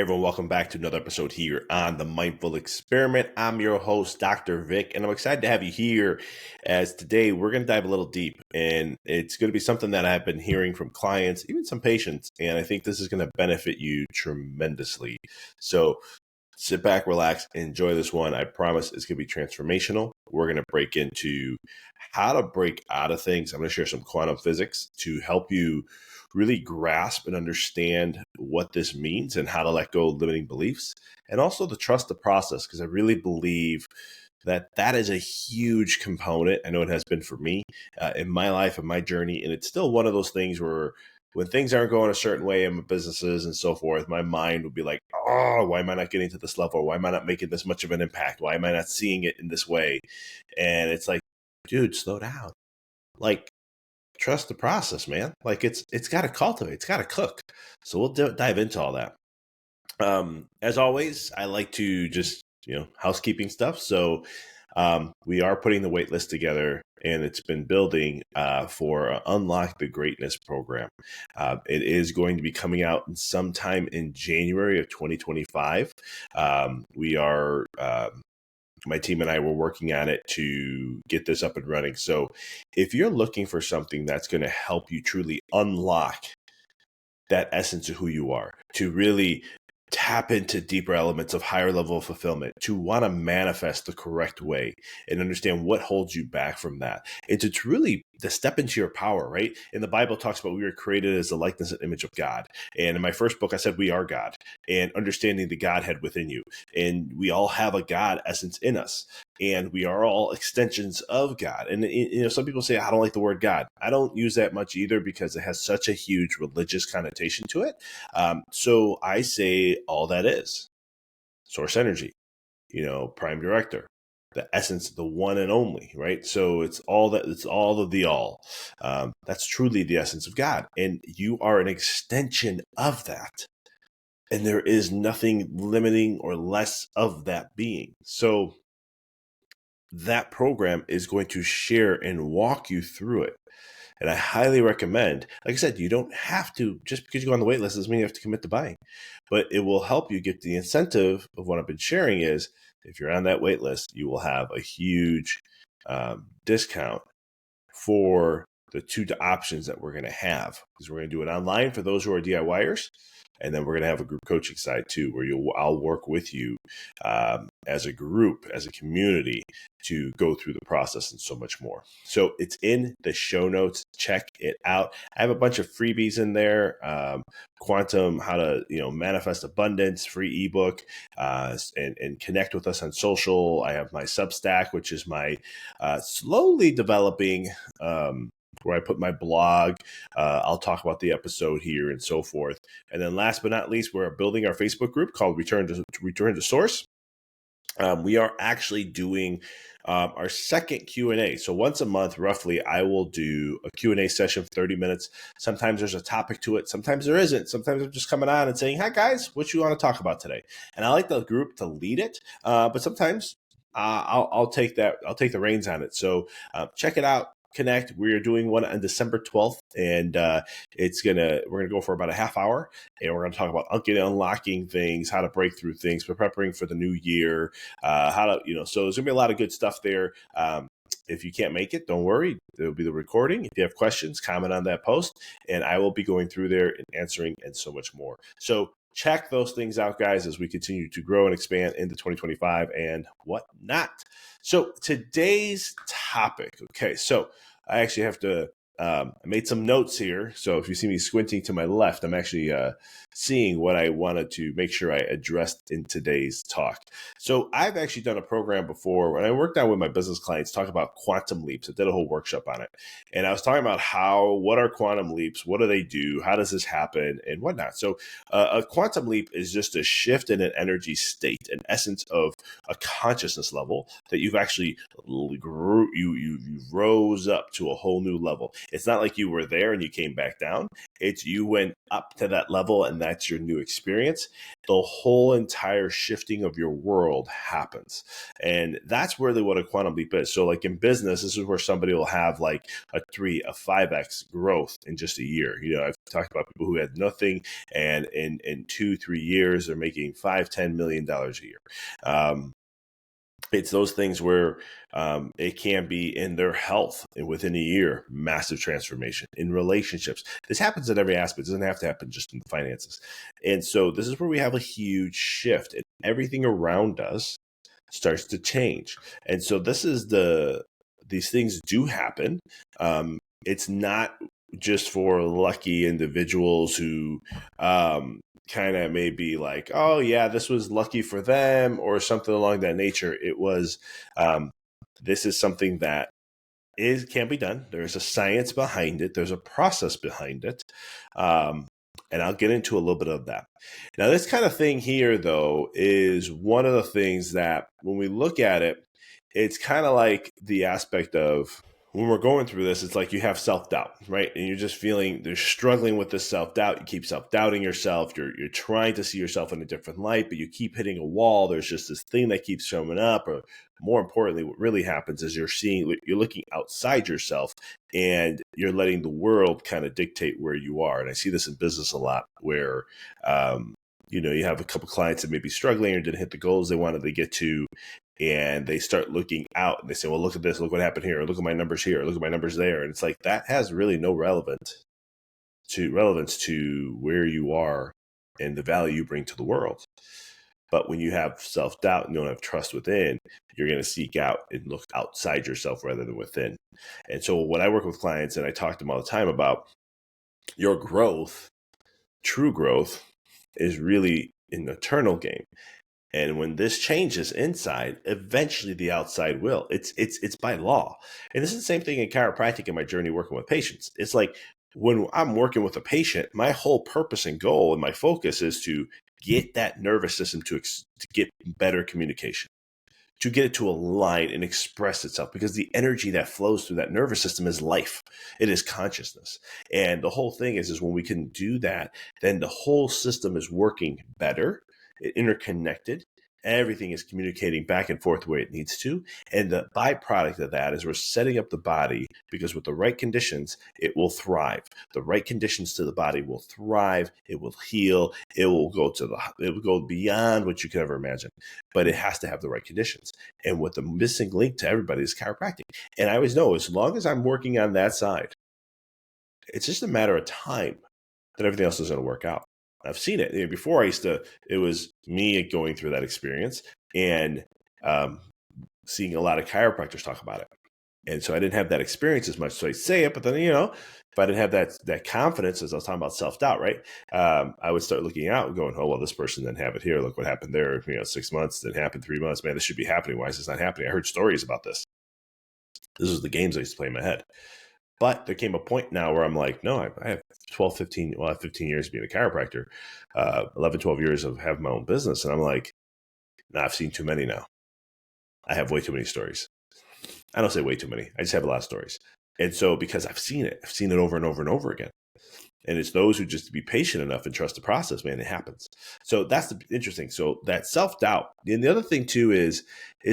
Everyone, welcome back to another episode here on the Mindful Experiment. I'm your host, Dr. Vic, and I'm excited to have you here as today we're going to dive a little deep, and it's going to be something that I've been hearing from clients, even some patients, and I think this is going to benefit you tremendously. So sit back, relax, enjoy this one. I promise it's going to be transformational. We're going to break into how to break out of things. I'm going to share some quantum physics to help you really grasp and understand what this means and how to let go of limiting beliefs, and also to trust the process, because I really believe that is a huge component. I know it has been for me in my life and my journey, and it's still one of those things where when things aren't going a certain way in my businesses and so forth, my mind would be like, oh, why am I not getting to this level? Why am I not making this much of an impact? Why am I not seeing it in this way? And it's like, dude, slow down. Like, trust the process, man. Like it's got to cultivate, it's got to cook. So we'll dive into all that. As always, I like to just, housekeeping stuff. So we are putting the wait list together, and it's been building for Unlock the Greatness program. It is going to be coming out sometime in January of 2025. We are my team and I were working on it to get this up and running. So if you're looking for something that's going to help you truly unlock that essence of who you are, to really tap into deeper elements of higher level of fulfillment, to want to manifest the correct way and understand what holds you back from that, and to really to step into your power, right? And the Bible talks about we were created as the likeness and image of God. And in my first book, I said we are God, and understanding the Godhead within you. And we all have a God essence in us, and we are all extensions of God. And some people say, I don't like the word God. I don't use that much either, because it has such a huge religious connotation to it. So I say all that is source energy, prime director, the essence, the one and only, right? So it's all of the all. That's truly the essence of God. And you are an extension of that. And there is nothing limiting or less of that being. So that program is going to share and walk you through it. And I highly recommend, like I said, you don't have to, just because you go on the wait list doesn't mean you have to commit to buying, but it will help you get the incentive of what I've been sharing is, if you're on that wait list, you will have a huge discount for the two options that we're going to have, because we're going to do it online for those who are DIYers. And then we're going to have a group coaching side too, where I'll work with you as a group, as a community, to go through the process and so much more. So it's in the show notes. Check it out. I have a bunch of freebies in there. Quantum, how to manifest abundance, free ebook, and connect with us on social. I have my Substack, which is my slowly developing. Where I put my blog. I'll talk about the episode here and so forth. And then last but not least, we're building our Facebook group called Return to Source. We are actually doing our second Q&A. So once a month, roughly, I will do a Q&A session for 30 minutes. Sometimes there's a topic to it. Sometimes there isn't. Sometimes I'm just coming on and saying, hi, guys, what you want to talk about today? And I like the group to lead it. But sometimes I'll take that. I'll take the reins on it. So check it out. Connect. We are doing one on December 12th, and we're gonna go for about a half hour, and we're gonna talk about unlocking things, how to break through things, preparing for the new year, so there's gonna be a lot of good stuff there. If you can't make it, don't worry. There'll be the recording. If you have questions, comment on that post, and I will be going through there and answering and so much more. So check those things out, guys, as we continue to grow and expand into 2025 and whatnot. So today's topic, okay, so I actually have to, I made some notes here. So if you see me squinting to my left, I'm actually seeing what I wanted to make sure I addressed in today's talk. So I've actually done a program before when I worked on with my business clients, talk about quantum leaps. I did a whole workshop on it. And I was talking about what are quantum leaps? What do they do? How does this happen? And whatnot. So a quantum leap is just a shift in an energy state, an essence of a consciousness level that you've actually you rose up to a whole new level. It's not like you were there and you came back down. It's you went up to that level and that's your new experience. The whole entire shifting of your world happens. And that's really what a quantum leap is. So like in business, this is where somebody will have like a 5x growth in just a year. I've talked about people who had nothing, and in 2-3 years, they're making $5-10 million a year. It's those things where it can be in their health, and within a year, massive transformation in relationships. This happens in every aspect. It doesn't have to happen just in the finances. And so this is where we have a huge shift, and everything around us starts to change. And so these things do happen. It's not just for lucky individuals who kind of maybe like, oh yeah, this was lucky for them or something along that nature. It was, this is something that can be done. There's a science behind it. There's a process behind it. And I'll get into a little bit of that. Now, this kind of thing here, though, is one of the things that when we look at it, it's kind of like the aspect of when we're going through this, it's like you have self-doubt, right? And you're just feeling you're struggling with this self-doubt. You keep self-doubting yourself. You're trying to see yourself in a different light, but you keep hitting a wall. There's just this thing that keeps showing up. Or more importantly, what really happens is you're looking outside yourself and you're letting the world kind of dictate where you are. And I see this in business a lot where, you have a couple clients that may be struggling or didn't hit the goals they wanted to get to. And they start looking out and they say, well, look at this, look what happened here, or look at my numbers here, or look at my numbers there. And it's like, that has really no relevance to where you are and the value you bring to the world. But when you have self-doubt and you don't have trust within, you're going to seek out and look outside yourself rather than within. And so when I work with clients and I talk to them all the time about your growth, true growth is really an eternal game. And when this changes inside, eventually the outside will. It's by law. And this is the same thing in chiropractic in my journey working with patients. It's like when I'm working with a patient, my whole purpose and goal and my focus is to get that nervous system to get better communication, to get it to align and express itself, because the energy that flows through that nervous system is life. It is consciousness. And the whole thing is when we can do that, then the whole system is working better, interconnected. Everything is communicating back and forth the way it needs to. And the byproduct of that is we're setting up the body, because with the right conditions, it will thrive. The right conditions to the body will thrive. It will heal. It will go beyond what you could ever imagine. But it has to have the right conditions. And what the missing link to everybody is chiropractic. And I always know, as long as I'm working on that side, it's just a matter of time that everything else is going to work out. I've seen it. Before it was me going through that experience and seeing a lot of chiropractors talk about it. And so I didn't have that experience as much. So I say it, but then, if I didn't have that confidence, as I was talking about self-doubt, right? I would start looking out and going, oh, well, this person didn't have it here. Look what happened there. 6 months, didn't happen 3 months. Man, this should be happening. Why is this not happening? I heard stories about this. This was the games I used to play in my head. But there came a point now where I'm like, no, I have 15 years being a chiropractor, 11, 12 years of having my own business. And I'm like, nah, I've seen too many now. I have way too many stories. I don't say way too many. I just have a lot of stories. And so because I've seen it over and over and over again. And it's those who just be patient enough and trust the process, man, it happens. So that's the interesting. So that self-doubt. And the other thing too is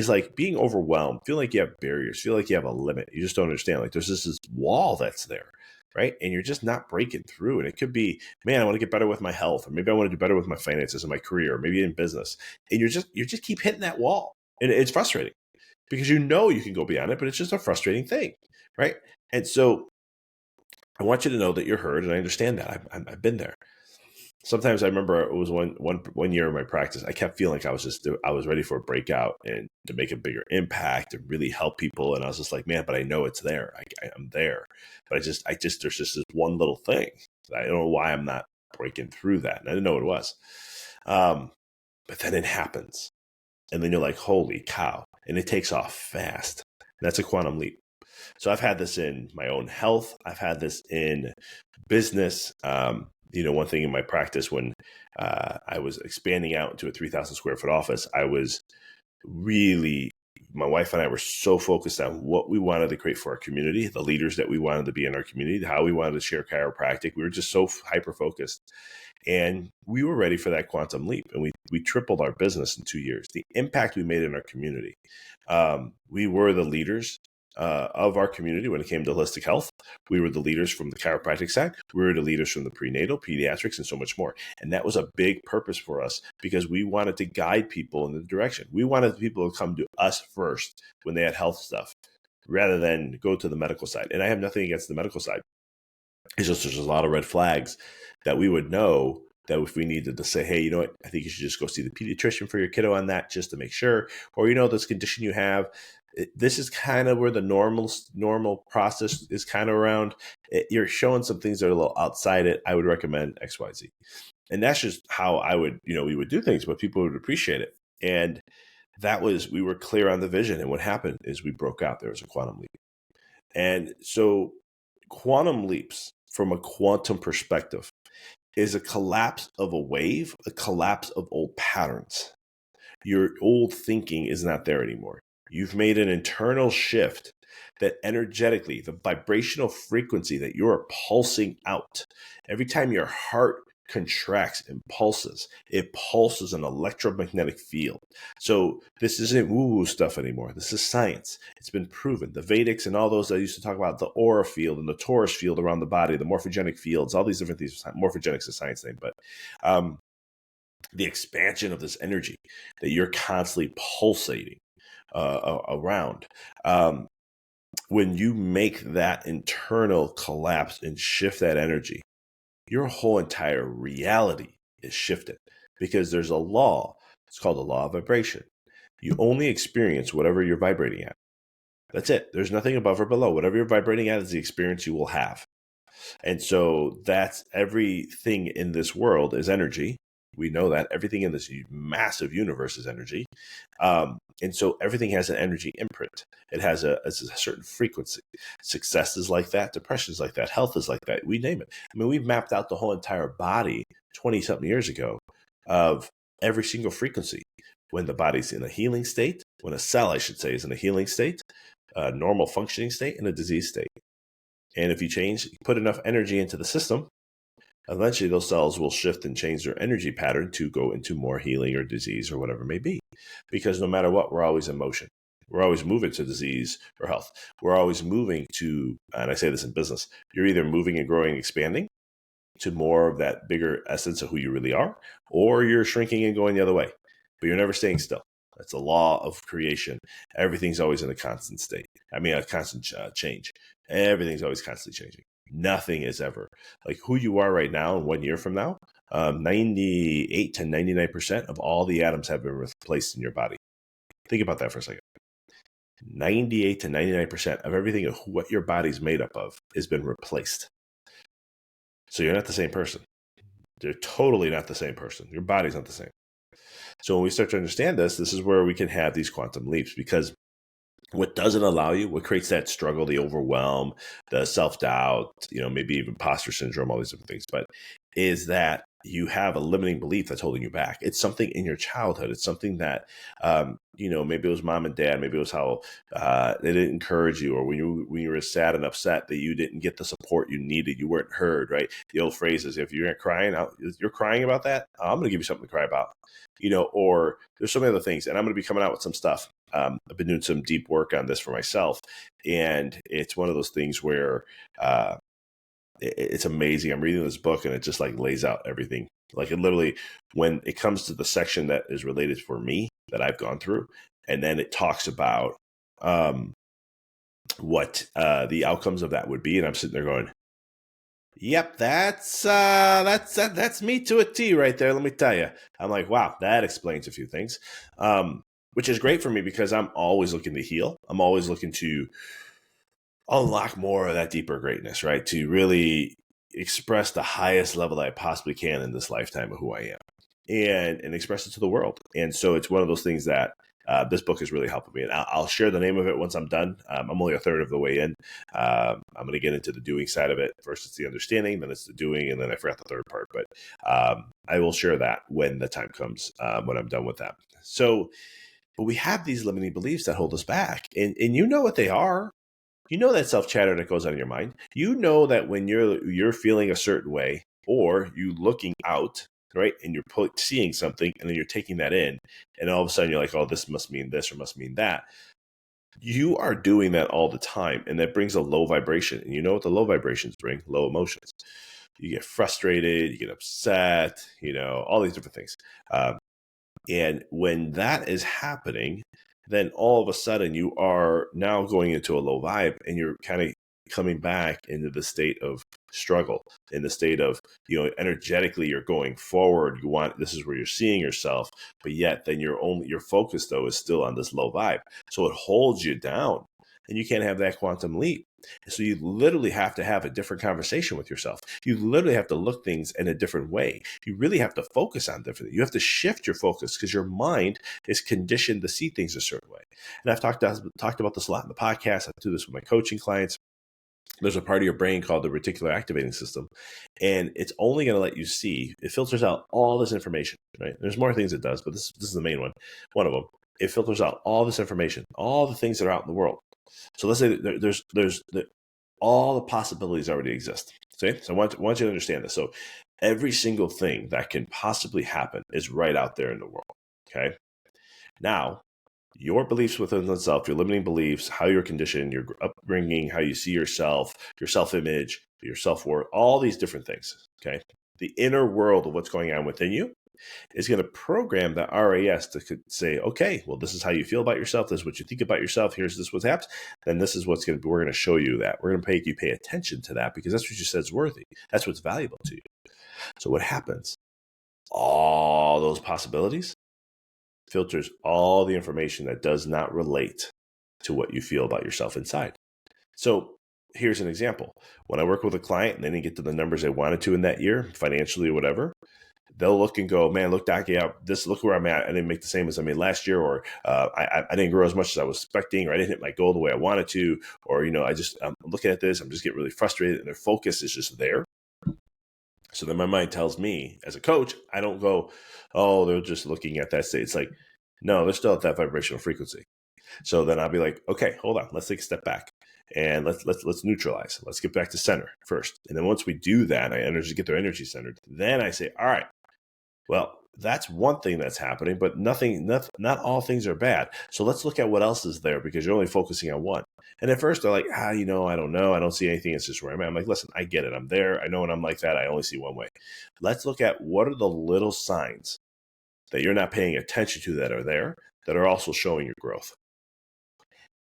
like being overwhelmed, feel like you have barriers, feel like you have a limit. You just don't understand. Like there's just this wall that's there, right? And you're just not breaking through. And it could be, man, I want to get better with my health, or maybe I want to do better with my finances and my career, or maybe in business. And you just keep hitting that wall. And it's frustrating because you can go beyond it, but it's just a frustrating thing, right? And so I want you to know that you're heard, and I understand that. I've been there. Sometimes I remember it was one year in my practice, I kept feeling like I was ready for a breakout and to make a bigger impact and really help people. And I was just like, man, but I know it's there. I'm there. But there's just this one little thing. I don't know why I'm not breaking through that. And I didn't know what it was. But then it happens. And then you're like, holy cow. And it takes off fast. And that's a quantum leap. So I've had this in my own health. I've had this in business. One thing in my practice when I was expanding out into a 3,000 square foot office, I was really my wife and I were so focused on what we wanted to create for our community, the leaders that we wanted to be in our community, how we wanted to share chiropractic. We were just so hyper focused. And we were ready for that quantum leap. And we tripled our business in 2 years. The impact we made in our community. We were the leaders of our community when it came to holistic health. We were the leaders from the chiropractic side. We were the leaders from the prenatal, pediatrics, and so much more. And that was a big purpose for us because we wanted to guide people in the direction. We wanted people to come to us first when they had health stuff rather than go to the medical side. And I have nothing against the medical side. It's just there's a lot of red flags that we would know that if we needed to say, hey, you know what, I think you should just go see the pediatrician for your kiddo on that just to make sure. Or, this condition you have, this is kind of where the normal process is kind of around. You're showing some things that are a little outside it. I would recommend XYZ. And that's just how I would, we would do things, but people would appreciate it. And we were clear on the vision. And what happened is we broke out. There was a quantum leap. And so quantum leaps from a quantum perspective is a collapse of a wave, a collapse of old patterns. Your old thinking is not there anymore. You've made an internal shift that energetically, the vibrational frequency that you're pulsing out, every time your heart contracts and pulses, it pulses an electromagnetic field. So this isn't woo-woo stuff anymore. This is science. It's been proven. The Vedics and all those that used to talk about the aura field and the torus field around the body, the morphogenic fields, all these different things. Morphogenics is a science name, but the expansion of this energy that you're constantly pulsating around. When you make that internal collapse and shift that energy, your whole entire reality is shifted because there's a law. It's called the law of vibration. You only experience whatever you're vibrating at. That's it. There's nothing above or below. Whatever you're vibrating at is the experience you will have. And so that's everything in this world is energy. We know that everything in this massive universe is energy. And so everything has an energy imprint. It has a certain frequency. Success is like that. Depression is like that. Health is like that. We name it. I mean, we've mapped out the whole entire body 20-something years ago of every single frequency. When the body's in a healing state, when a cell, I should say, is in a healing state, a normal functioning state, and a disease state. And if you put enough energy into the system, eventually those cells will shift and change their energy pattern to go into more healing or disease or whatever it may be. Because no matter what, we're always in motion. We're always moving to disease or health. We're always moving to, and I say this in business, you're either moving and growing and expanding to more of that bigger essence of who you really are, or you're shrinking and going the other way. But you're never staying still. That's a law of creation. Everything's always in a constant state. A constant change. Everything's always constantly changing. Nothing is ever like who you are right now and 1 year from now. 98 to 99% of all the atoms have been replaced in your body. Think about that for a second. 98 to 99% of everything of what your body's made up of has been replaced. So you're not the same person. You're totally not the same person. Your body's not the same. So when we start to understand this is where we can have these quantum leaps, because what doesn't allow you, what creates that struggle, the overwhelm, the self-doubt, maybe even imposter syndrome, all these different things, but is that you have a limiting belief that's holding you back. It's something in your childhood. It's something that, maybe it was mom and dad, maybe it was how they didn't encourage you, or when you were sad and upset that you didn't get the support you needed, you weren't heard, right? The old phrase is, if you're crying out, you're crying about that, I'm going to give you something to cry about, or there's so many other things. And I'm going to be coming out with some stuff. I've been doing some deep work on this for myself. And it's one of those things where it's amazing. I'm reading this book and it just lays out everything. Like it literally, when it comes to the section that is related for me that I've gone through, and then it talks about what the outcomes of that would be. And I'm sitting there going, yep, that's me to a T right there. Let me tell you. I'm like, wow, that explains a few things. Which is great for me because I'm always looking to heal. I'm always looking to unlock more of that deeper greatness, right? To really express the highest level that I possibly can in this lifetime of who I am and express it to the world. And so it's one of those things that this book is really helping me. And I'll share the name of it once I'm done. I'm only a third of the way in. I'm going to get into the doing side of it. First, it's the understanding, then it's the doing, and then I forgot the third part. But I will share that when the time comes, when I'm done with that. So But we have these limiting beliefs that hold us back. And you know what they are. You know that self-chatter that goes on in your mind. You know that when you're feeling a certain way, or you looking out, right, and you're seeing something, and then you're taking that in, and all of a sudden you're like, oh, this must mean this or must mean that. You are doing that all the time, and that brings a low vibration. And you know what the low vibrations bring? Low emotions. You get frustrated, you get upset, all these different things. And when that is happening, then all of a sudden you are now going into a low vibe, and you're kind of coming back into the state of struggle, in the state of, energetically you're going forward. This is where you're seeing yourself, but yet then your focus though is still on this low vibe. So it holds you down, and you can't have that quantum leap. So you literally have to have a different conversation with yourself. You literally have to look things in a different way. You really have to focus on differently. You have to shift your focus, because your mind is conditioned to see things a certain way. And I've talked about this a lot in the podcast. I do this with my coaching clients. There's a part of your brain called the reticular activating system, and it's only going to let you see. It filters out all this information, right? There's more things it does, but this is the main one. One of them. It filters out all this information, all the things that are out in the world. So let's say there's all the possibilities already exist. See? So I want you to understand this. So every single thing that can possibly happen is right out there in the world. Okay. Now, your beliefs within yourself, your limiting beliefs, how you're conditioned, your upbringing, how you see yourself, your self-image, your self-worth, all these different things. Okay. The inner world of what's going on within you is going to program the RAS to say, okay, well, this is how you feel about yourself. This is what you think about yourself. Here's what happens. Then this is we're going to show you that. We're going to make you pay attention to that, because that's what you said is worthy. That's what's valuable to you. So what happens? All those possibilities filters all the information that does not relate to what you feel about yourself inside. So here's an example. When I work with a client and they didn't get to the numbers they wanted to in that year, financially or whatever, they'll look and go, man, look, Doc, yeah, look where I'm at. I didn't make the same as I made last year, or I didn't grow as much as I was expecting, or I didn't hit my goal the way I wanted to, or, I'm looking at this, I'm just getting really frustrated, and their focus is just there. So then my mind tells me, as a coach, I don't go, oh, they're just looking at that state. It's like, no, they're still at that vibrational frequency. So then I'll be like, okay, hold on, let's take a step back. And let's neutralize. Let's get back to center first. And then once we do that, get their energy centered. Then I say, all right, well, that's one thing that's happening, but not all things are bad. So let's look at what else is there, because you're only focusing on one. And at first they're like, I don't know. I don't see anything. It's just where I'm at. I'm like, listen, I get it. I'm there. I know when I'm like that, I only see one way. Let's look at what are the little signs that you're not paying attention to that are there, that are also showing your growth.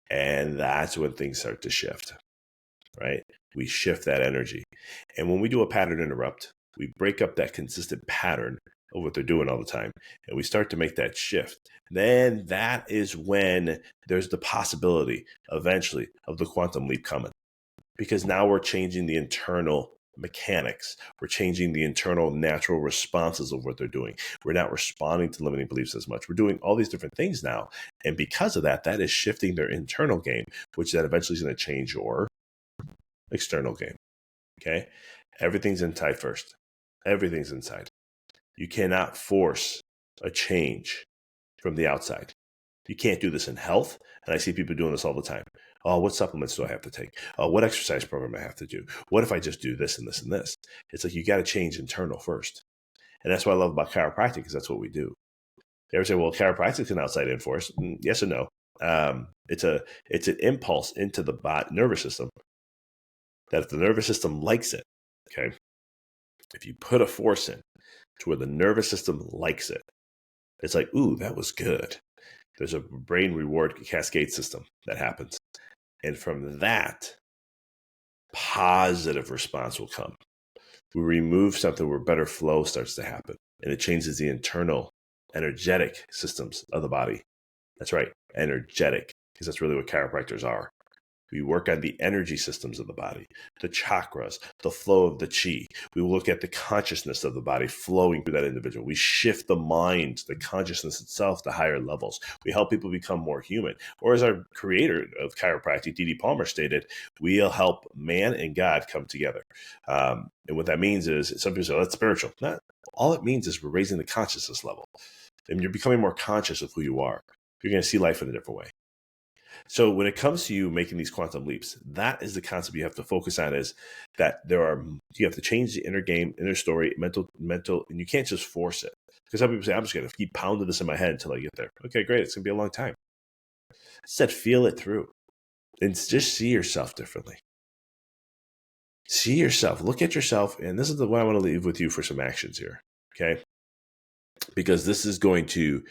And that's when things start to shift, right? We shift that energy. And when we do a pattern interrupt, we break up that consistent pattern of what they're doing all the time, and we start to make that shift. Then that is when there's the possibility eventually of the quantum leap coming, because now we're changing the internal mechanics. We're changing the internal natural responses of what they're doing. We're not responding to limiting beliefs as much. We're doing all these different things now. And because of that, that is shifting their internal game, which that eventually is going to change your external game. Okay. Everything's inside first. Everything's inside. You cannot force a change from the outside. You can't do this in health. And I see people doing this all the time. Oh, what supplements do I have to take? Oh, what exercise program I have to do? What if I just do this and this and this? It's like you got to change internal first. And that's what I love about chiropractic, because that's what we do. They ever say, well, chiropractic is an outside in force. Yes and no. It's an impulse into the nervous system that if the nervous system likes it, okay, if you put a force in to where the nervous system likes it, it's like, ooh, that was good. There's a brain reward cascade system that happens. And from that, positive response will come. We remove something where better flow starts to happen, and it changes the internal energetic systems of the body. That's right, energetic, because that's really what chiropractors are. We work on the energy systems of the body, the chakras, the flow of the chi. We look at the consciousness of the body flowing through that individual. We shift the mind, the consciousness itself to higher levels. We help people become more human. Or as our creator of chiropractic, D.D. Palmer, stated, we'll help man and God come together. And what that means is, some people say, oh, that's spiritual. Not all it means is we're raising the consciousness level. And you're becoming more conscious of who you are. You're going to see life in a different way. So when it comes to you making these quantum leaps, that is the concept you have to focus on, is that you have to change the inner game, inner story, mental, and you can't just force it. Because some people say, I'm just going to keep pounding this in my head until I get there. Okay, great. It's going to be a long time. Instead, feel it through and just see yourself differently. See yourself, look at yourself. And this is what I want to leave with you for some actions here. Okay. Because this is going to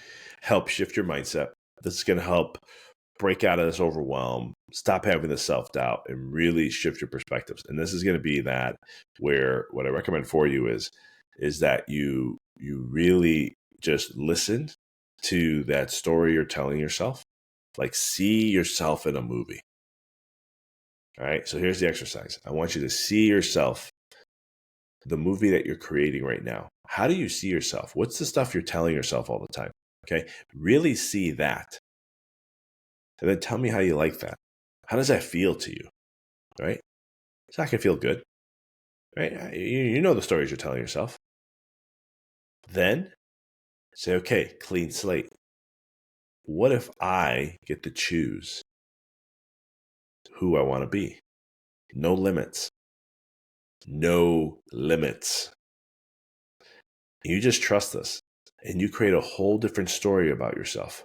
help shift your mindset. This is going to help break out of this overwhelm, stop having the self-doubt, and really shift your perspectives. And this is going to be that where what I recommend for you is that you really just listen to that story you're telling yourself. Like, see yourself in a movie. All right. So here's the exercise. I want you to see yourself, the movie that you're creating right now. How do you see yourself? What's the stuff you're telling yourself all the time? Okay. Really see that. And then tell me how you like that. How does that feel to you? Right? It's not going to feel good. Right? You know the stories you're telling yourself. Then say, okay, clean slate. What if I get to choose who I want to be? No limits. No limits. You just trust this, and you create a whole different story about yourself.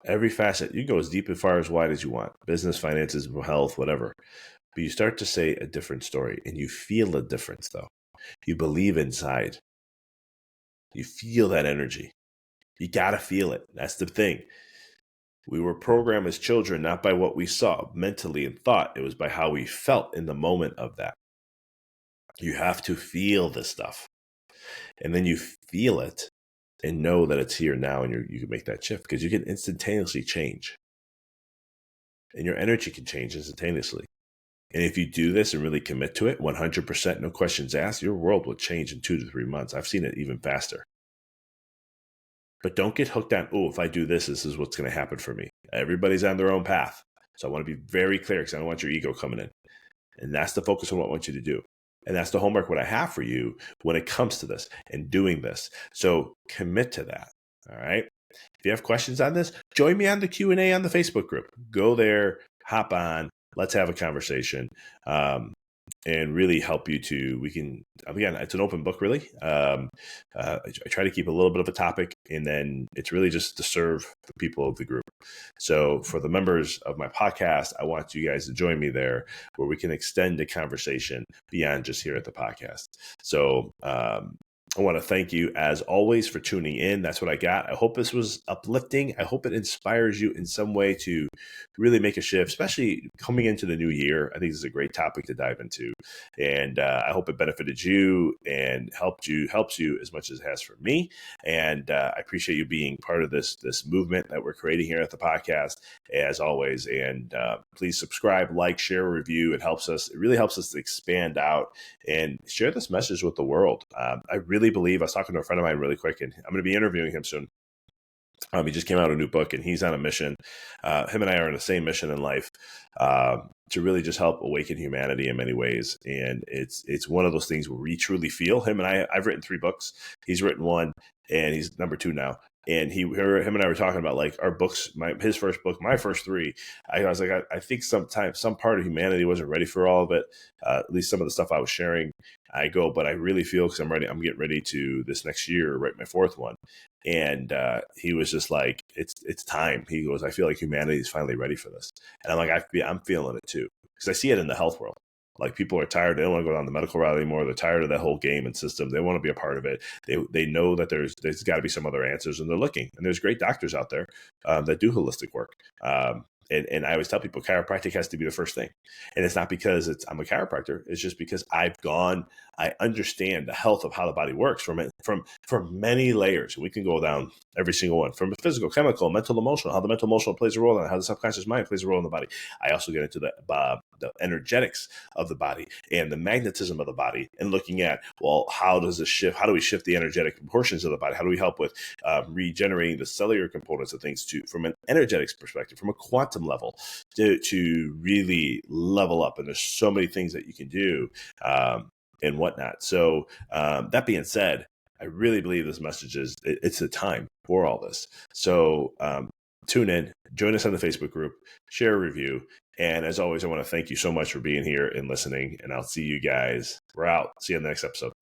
Every facet, you go as deep and far as wide as you want. Business, finances, health, whatever. But you start to say a different story, and you feel a difference, though. You believe inside. You feel that energy. You got to feel it. That's the thing. We were programmed as children, not by what we saw mentally and thought. It was by how we felt in the moment of that. You have to feel this stuff. And then you feel it and know that it's here now, and you can make that shift, because you can instantaneously change. And your energy can change instantaneously. And if you do this and really commit to it, 100%, no questions asked, your world will change in 2 to 3 months. I've seen it even faster. But don't get hooked on, oh, if I do this, this is what's going to happen for me. Everybody's on their own path. So I want to be very clear, because I don't want your ego coming in. And that's the focus on what I want you to do. And that's the homework what I have for you when it comes to this and doing this. So commit to that. All right. If you have questions on this, join me on the Q&A on the Facebook group. Go there, hop on, let's have a conversation. And really help you again, it's an open book, really. I try to keep a little bit of a topic, and then it's really just to serve the people of the group. So for the members of my podcast, I want you guys to join me there, where we can extend the conversation beyond just here at the podcast. So I want to thank you, as always, for tuning in. That's what I got. I hope this was uplifting. I hope it inspires you in some way to really make a shift, especially coming into the new year. I think this is a great topic to dive into. And I hope it benefited you and helps you as much as it has for me. And I appreciate you being part of this movement that we're creating here at the podcast, as always. And please subscribe, like, share, review. It really helps us to expand out and share this message with the world. I really believe, I was talking to a friend of mine really quick, and I'm going to be interviewing him soon. He just came out with a new book, and he's on a mission. Him and I are on the same mission in life, to really just help awaken humanity in many ways. And it's one of those things where we truly feel, him and I've written 3 books. He's written 1, and he's number 2 now. And him and I were talking about, like, our books, his first book, my first 3. I was like, I think sometimes some part of humanity wasn't ready for all of it. At least some of the stuff I was sharing. But I really feel, because I'm getting ready to this next year write my 4th one. And he was just like, it's time. He goes, I feel like humanity is finally ready for this. And I'm like, I'm feeling it too, because I see it in the health world. Like, people are tired. They don't want to go down the medical route anymore. They're tired of that whole game and system. They want to be a part of it. They know that there's got to be some other answers, and they're looking. And there's great doctors out there that do holistic work. And I always tell people, chiropractic has to be the first thing. And it's not because I'm a chiropractor. It's just because I understand the health of how the body works from many layers. We can go down every single one, from physical, chemical, mental, emotional, how the mental, emotional plays a role in it, how the subconscious mind plays a role in the body. I also get into the energetics of the body and the magnetism of the body, and looking at, well, how does this shift? How do we shift the energetic portions of the body? How do we help with regenerating the cellular components of things from an energetics perspective, from a quantum level, to really level up? And there's so many things that you can do and whatnot. So that being said, I really believe this message it's the time. for all this. So tune in, join us on the Facebook group, share a review. And as always, I want to thank you so much for being here and listening. And I'll see you guys. We're out. See you in the next episode.